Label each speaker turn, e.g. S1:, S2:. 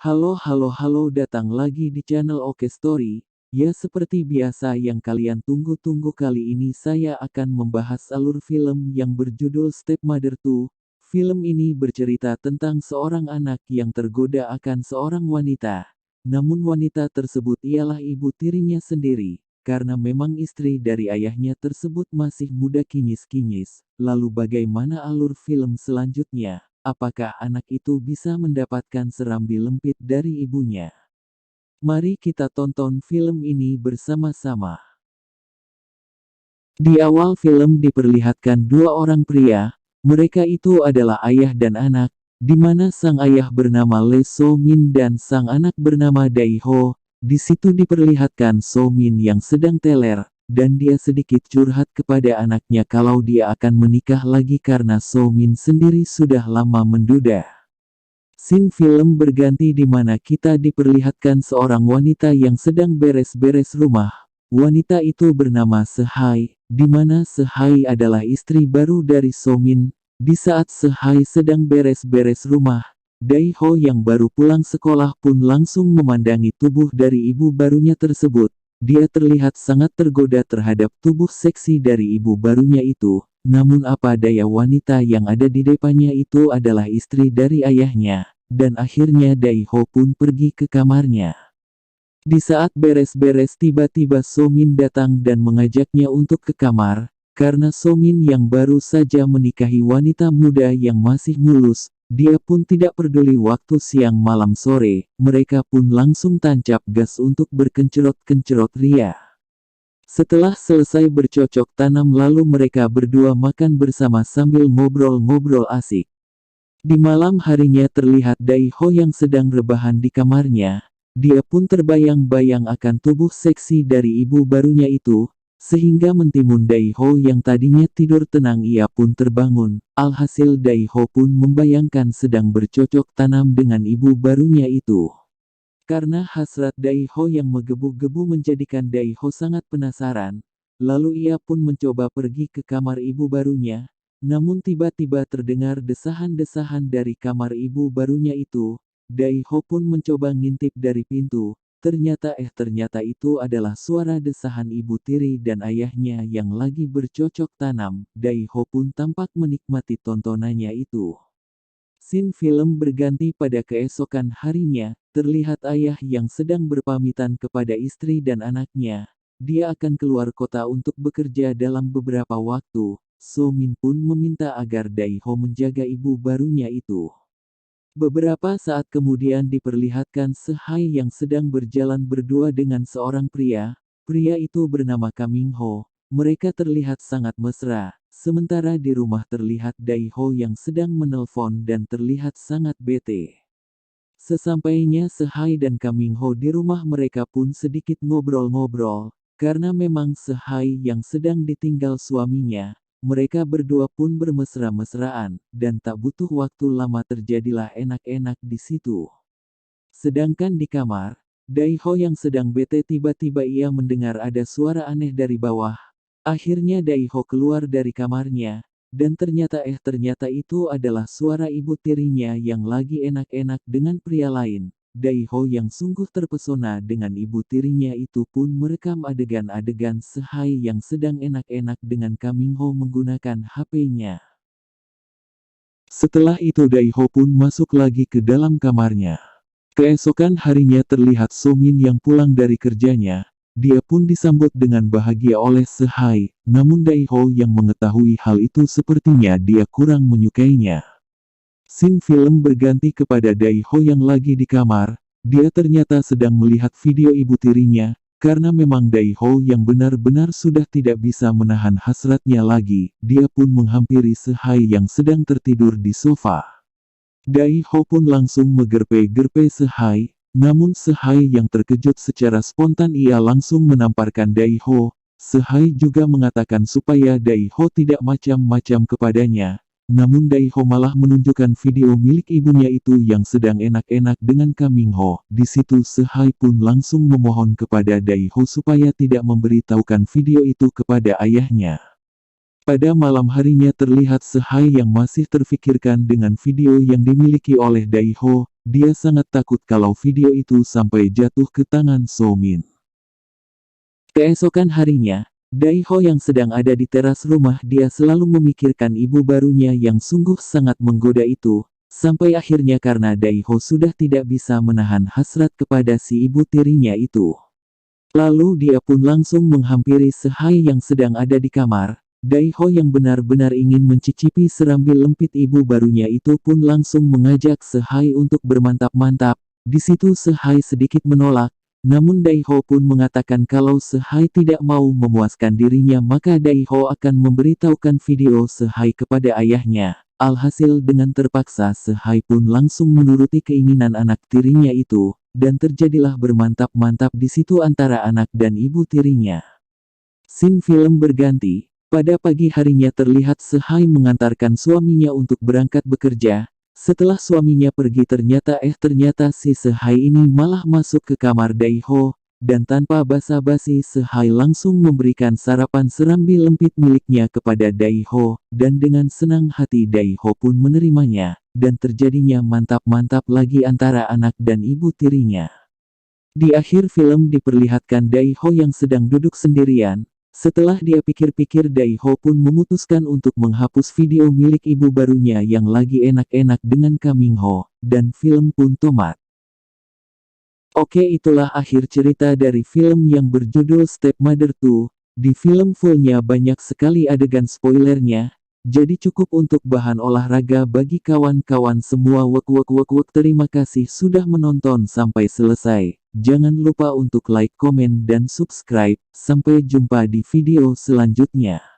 S1: Halo, datang lagi di channel Oke Story. Ya seperti biasa yang kalian tunggu-tunggu, kali ini saya akan membahas alur film yang berjudul Stepmother 2. Film ini bercerita tentang seorang anak yang tergoda akan seorang wanita. Namun wanita tersebut ialah ibu tirinya sendiri. Karena memang istri dari ayahnya tersebut masih muda kinyis-kinyis. Lalu bagaimana alur film selanjutnya? Apakah anak itu bisa mendapatkan serambi lempit dari ibunya? Mari kita tonton film ini bersama-sama. Di awal film diperlihatkan dua orang pria, mereka itu adalah ayah dan anak, di mana sang ayah bernama Lee So Min dan sang anak bernama Dae Ho. Di situ diperlihatkan So Min yang sedang teler, dan dia sedikit curhat kepada anaknya kalau dia akan menikah lagi karena So Min sendiri sudah lama menduda. Scene film berganti di mana kita diperlihatkan seorang wanita yang sedang beres-beres rumah. Wanita itu bernama Sehai, di mana Sehai adalah istri baru dari So Min. Di saat Sehai sedang beres-beres rumah, Dae Ho yang baru pulang sekolah pun langsung memandangi tubuh dari ibu barunya tersebut. Dia terlihat sangat tergoda terhadap tubuh seksi dari ibu barunya itu. Namun apa daya, wanita yang ada di depannya itu adalah istri dari ayahnya. Dan akhirnya Dae Ho pun pergi ke kamarnya. Di saat beres-beres tiba-tiba So Min datang dan mengajaknya untuk ke kamar. Karena So Min yang baru saja menikahi wanita muda yang masih mulus, dia pun tidak peduli waktu siang malam sore, mereka pun langsung tancap gas untuk berkencerot-kencerot ria. Setelah selesai bercocok tanam lalu mereka berdua makan bersama sambil ngobrol-ngobrol asik. Di malam harinya terlihat Dae Ho yang sedang rebahan di kamarnya. Dia pun terbayang-bayang akan tubuh seksi dari ibu barunya itu, sehingga mentimun Dae Ho yang tadinya tidur tenang, ia pun terbangun. Alhasil Dae Ho pun membayangkan sedang bercocok tanam dengan ibu barunya itu. Karena hasrat Dae Ho yang menggebu-gebu menjadikan Dae Ho sangat penasaran, lalu ia pun mencoba pergi ke kamar ibu barunya. Namun tiba-tiba terdengar desahan-desahan dari kamar ibu barunya itu. Dae Ho pun mencoba ngintip dari pintu. Ternyata itu adalah suara desahan ibu tiri dan ayahnya yang lagi bercocok tanam. Dae Ho pun tampak menikmati tontonannya itu. Scene film berganti pada keesokan harinya. Terlihat ayah yang sedang berpamitan kepada istri dan anaknya. Dia akan keluar kota untuk bekerja dalam beberapa waktu. So Min pun meminta agar Dae Ho menjaga ibu barunya itu. Beberapa saat kemudian diperlihatkan Sehai yang sedang berjalan berdua dengan seorang pria. Pria itu bernama Kaming Ho. Mereka terlihat sangat mesra. Sementara di rumah terlihat Dae Ho yang sedang menelpon dan terlihat sangat bete. Sesampainya Sehai dan Kaming Ho di rumah, mereka pun sedikit ngobrol-ngobrol. Karena memang Sehai yang sedang ditinggal suaminya. Mereka berdua pun bermesra-mesraan, dan tak butuh waktu lama terjadilah enak-enak di situ. Sedangkan di kamar, Dae Ho yang sedang bete tiba-tiba ia mendengar ada suara aneh dari bawah. Akhirnya Dae Ho keluar dari kamarnya, dan ternyata itu adalah suara ibu tirinya yang lagi enak-enak dengan pria lain. Dae Ho yang sungguh terpesona dengan ibu tirinya itu pun merekam adegan-adegan Sehai yang sedang enak-enak dengan Kaming Ho menggunakan HP-nya. Setelah itu Dae Ho pun masuk lagi ke dalam kamarnya. Keesokan harinya terlihat So Min yang pulang dari kerjanya. Dia pun disambut dengan bahagia oleh Sehai, namun Dae Ho yang mengetahui hal itu sepertinya dia kurang menyukainya. Scene film berganti kepada Dae Ho yang lagi di kamar. Dia ternyata sedang melihat video ibu tirinya, karena memang Dae Ho yang benar-benar sudah tidak bisa menahan hasratnya lagi. Dia pun menghampiri Sehai yang sedang tertidur di sofa. Dae Ho pun langsung megerpe-gerpe Sehai, namun Sehai yang terkejut secara spontan ia langsung menamparkan Dae Ho. Sehai juga mengatakan supaya Dae Ho tidak macam-macam kepadanya. Namun Dae Ho malah menunjukkan video milik ibunya itu yang sedang enak-enak dengan Kaming Ho. Di situ Sehai pun langsung memohon kepada Dae Ho supaya tidak memberitahukan video itu kepada ayahnya. Pada malam harinya terlihat Sehai yang masih terfikirkan dengan video yang dimiliki oleh Dae Ho. dia sangat takut kalau video itu sampai jatuh ke tangan So-min. Keesokan harinya, Dae-ho yang sedang ada di teras rumah dia selalu memikirkan ibu barunya yang sungguh sangat menggoda itu, sampai akhirnya karena Dae-ho sudah tidak bisa menahan hasrat kepada si ibu tirinya itu. Lalu dia pun langsung menghampiri Se-hai yang sedang ada di kamar. Dae-ho yang benar-benar ingin mencicipi serambil lempit ibu barunya itu pun langsung mengajak Se-hai untuk bermantap-mantap. Di situ Se-hai sedikit menolak. Namun Dae-ho pun mengatakan kalau Se-hai tidak mau memuaskan dirinya maka Dae-ho akan memberitahukan video Se-hai kepada ayahnya. Alhasil dengan terpaksa Se-hai pun langsung menuruti keinginan anak tirinya itu, dan terjadilah bermantap-mantap di situ antara anak dan ibu tirinya. Scene film berganti, pada pagi harinya terlihat Se-hai mengantarkan suaminya untuk berangkat bekerja. Setelah suaminya pergi ternyata si Se-hai ini malah masuk ke kamar Dae-ho, dan tanpa basa-basi Se-hai langsung memberikan sarapan serambil lempit miliknya kepada Dae-ho, dan dengan senang hati Dae-ho pun menerimanya, dan terjadinya mantap-mantap lagi antara anak dan ibu tirinya. Di akhir film diperlihatkan Dae-ho yang sedang duduk sendirian. Setelah dia pikir-pikir Dae-ho pun memutuskan untuk menghapus video milik ibu barunya yang lagi enak-enak dengan Kang-min-ho, dan film pun tamat. Oke, itulah akhir cerita dari film yang berjudul Stepmother 2. Di film fullnya banyak sekali adegan spoilernya, jadi cukup untuk bahan olahraga bagi kawan-kawan semua. Terima kasih sudah menonton sampai selesai. Jangan lupa untuk like, komen, dan subscribe. Sampai jumpa di video selanjutnya.